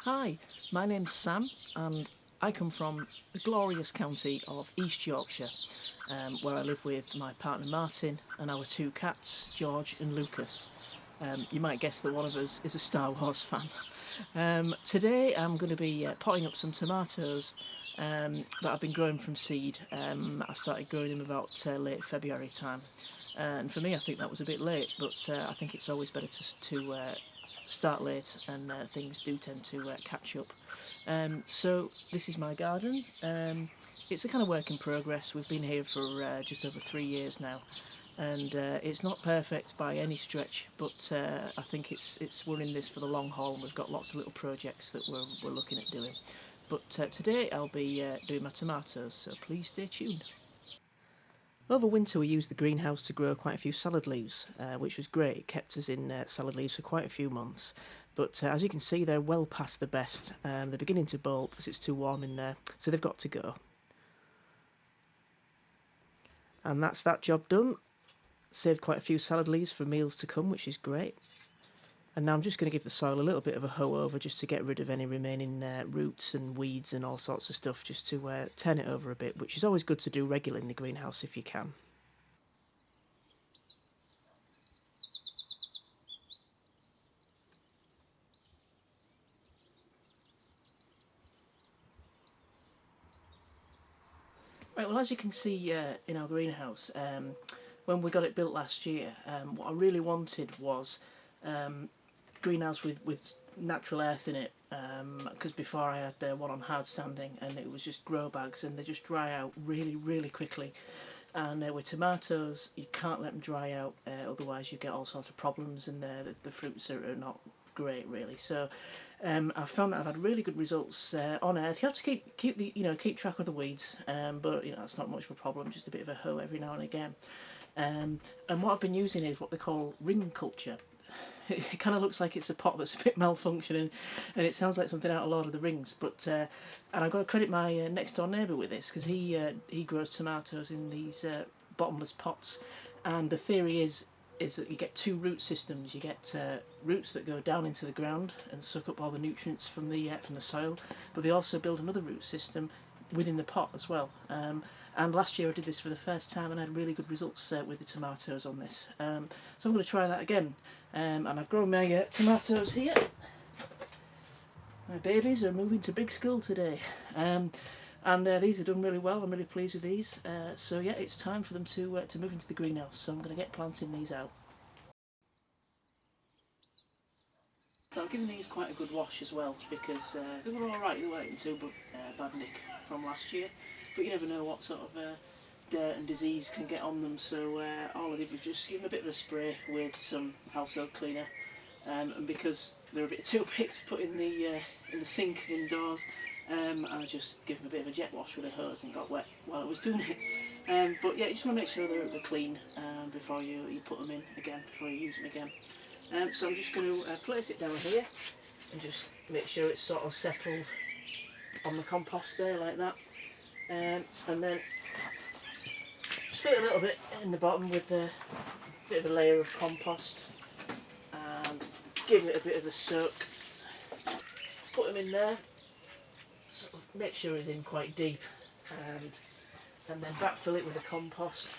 Hi, my name's Sam and I come from the glorious county of East Yorkshire, where I live with my partner Martin and our two cats, George and Lucas. You might guess that one of us is a Star Wars fan. Today I'm going to be potting up some tomatoes that I've been growing from seed. I started growing them about late February time. And for me, I think that was a bit late, but I think it's always better to start late, and things do tend to catch up. So this is my garden. It's a kind of work in progress. We've been here for just over 3 years now, and it's not perfect by any stretch, but I think we're in this for the long haul, and we've got lots of little projects that we're looking at doing. But today I'll be doing my tomatoes, so please stay tuned. Over winter we used the greenhouse to grow quite a few salad leaves, which was great. It kept us in salad leaves for quite a few months. But as you can see, they're well past the best. They're beginning to bolt because it's too warm in there, so they've got to go. And that's that job done. Saved quite a few salad leaves for meals to come, which is great. And now I'm just going to give the soil a little bit of a hoe over just to get rid of any remaining roots and weeds and all sorts of stuff, just to turn it over a bit, which is always good to do regularly in the greenhouse if you can. Right, well, as you can see in our greenhouse, when we got it built last year, what I really wanted was greenhouse with natural earth in it, because before I had one on hard standing and it was just grow bags and they just dry out really, really quickly. And with tomatoes, you can't let them dry out, otherwise you get all sorts of problems, and the fruits are not great really. So I've found that I've had really good results on earth. You have to keep track of the weeds, but that's not much of a problem. Just a bit of a hoe every now and again. And what I've been using is what they call ring culture. It kind of looks like it's a pot that's a bit malfunctioning, and it sounds like something out of Lord of the Rings. But and I've got to credit my next door neighbour with this, because he grows tomatoes in these bottomless pots, and the theory is that you get two root systems. You get roots that go down into the ground and suck up all the nutrients from the soil, but they also build another root system within the pot as well. And last year I did this for the first time and had really good results with the tomatoes on this. So I'm going to try that again. And I've grown my tomatoes here. My babies are moving to big school today. And these are done really well. I'm really pleased with these. So yeah, it's time for them to move into the greenhouse. So I'm going to get planting these out. So I've given these quite a good wash as well, because they were alright, they weren't too bad nick from last year. But you never know what sort of dirt and disease can get on them, so all I did was just give them a bit of a spray with some household cleaner, and because they're a bit too big to put in the sink indoors, I just give them a bit of a jet wash with a hose and got wet while I was doing it. But yeah, you just want to make sure they're clean before you put them in again, before you use them again. So I'm just going to place it down here and just make sure it's sort of settled on the compost there like that. And then just fill it a little bit in the bottom with a bit of a layer of compost and give it a bit of a soak. Put them in there, sort of make sure it's in quite deep, and then backfill it with the compost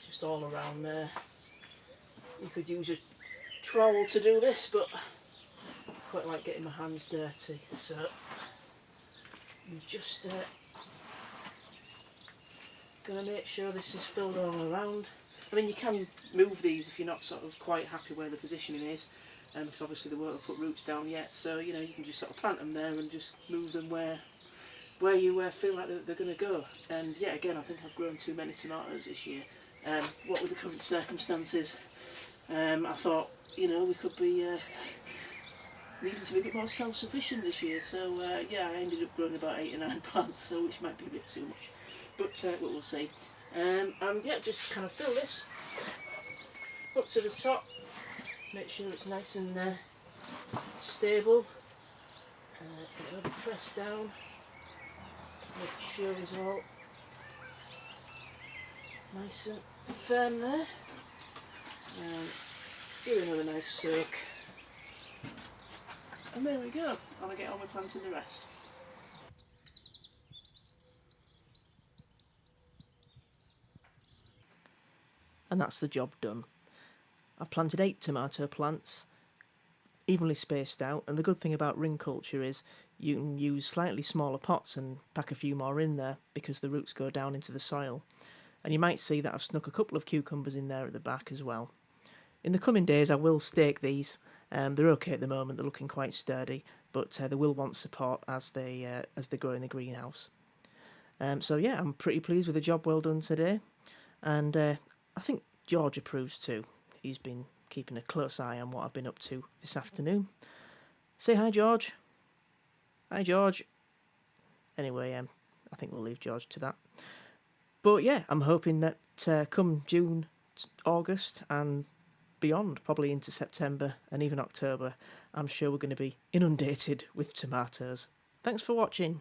just all around there. You could use a trowel to do this, but I quite like getting my hands dirty, so I'm just going to make sure this is filled all around. I mean, you can move these if you're not sort of quite happy where the positioning is, because obviously they won't have put roots down yet, so you can just sort of plant them there and just move them where you feel like they're going to go. And yeah, again, I think I've grown too many tomatoes this year. What with the current circumstances, I thought we could be needing to be a bit more self-sufficient this year, so yeah, I ended up growing about 8 or 9 plants, so which might be a bit too much, but we'll see. And yeah, just kind of fill this up to the top, make sure it's nice and stable, get another press down, make sure it's all nice and firm there, give it another nice soak. And there we go, and I get on with planting the rest. And that's the job done. I've planted 8 tomato plants, evenly spaced out, and the good thing about ring culture is you can use slightly smaller pots and pack a few more in there because the roots go down into the soil. And you might see that I've snuck a couple of cucumbers in there at the back as well. In the coming days I will stake these. They're okay at the moment, they're looking quite sturdy, but they will want support as they grow in the greenhouse. So yeah, I'm pretty pleased with the job well done today, and I think George approves too. He's been keeping a close eye on what I've been up to this afternoon. Say hi, George. Hi, George. Anyway, I think we'll leave George to that. But yeah, I'm hoping that come June, August and beyond, probably into September and even October, I'm sure we're going to be inundated with tomatoes. Thanks for watching.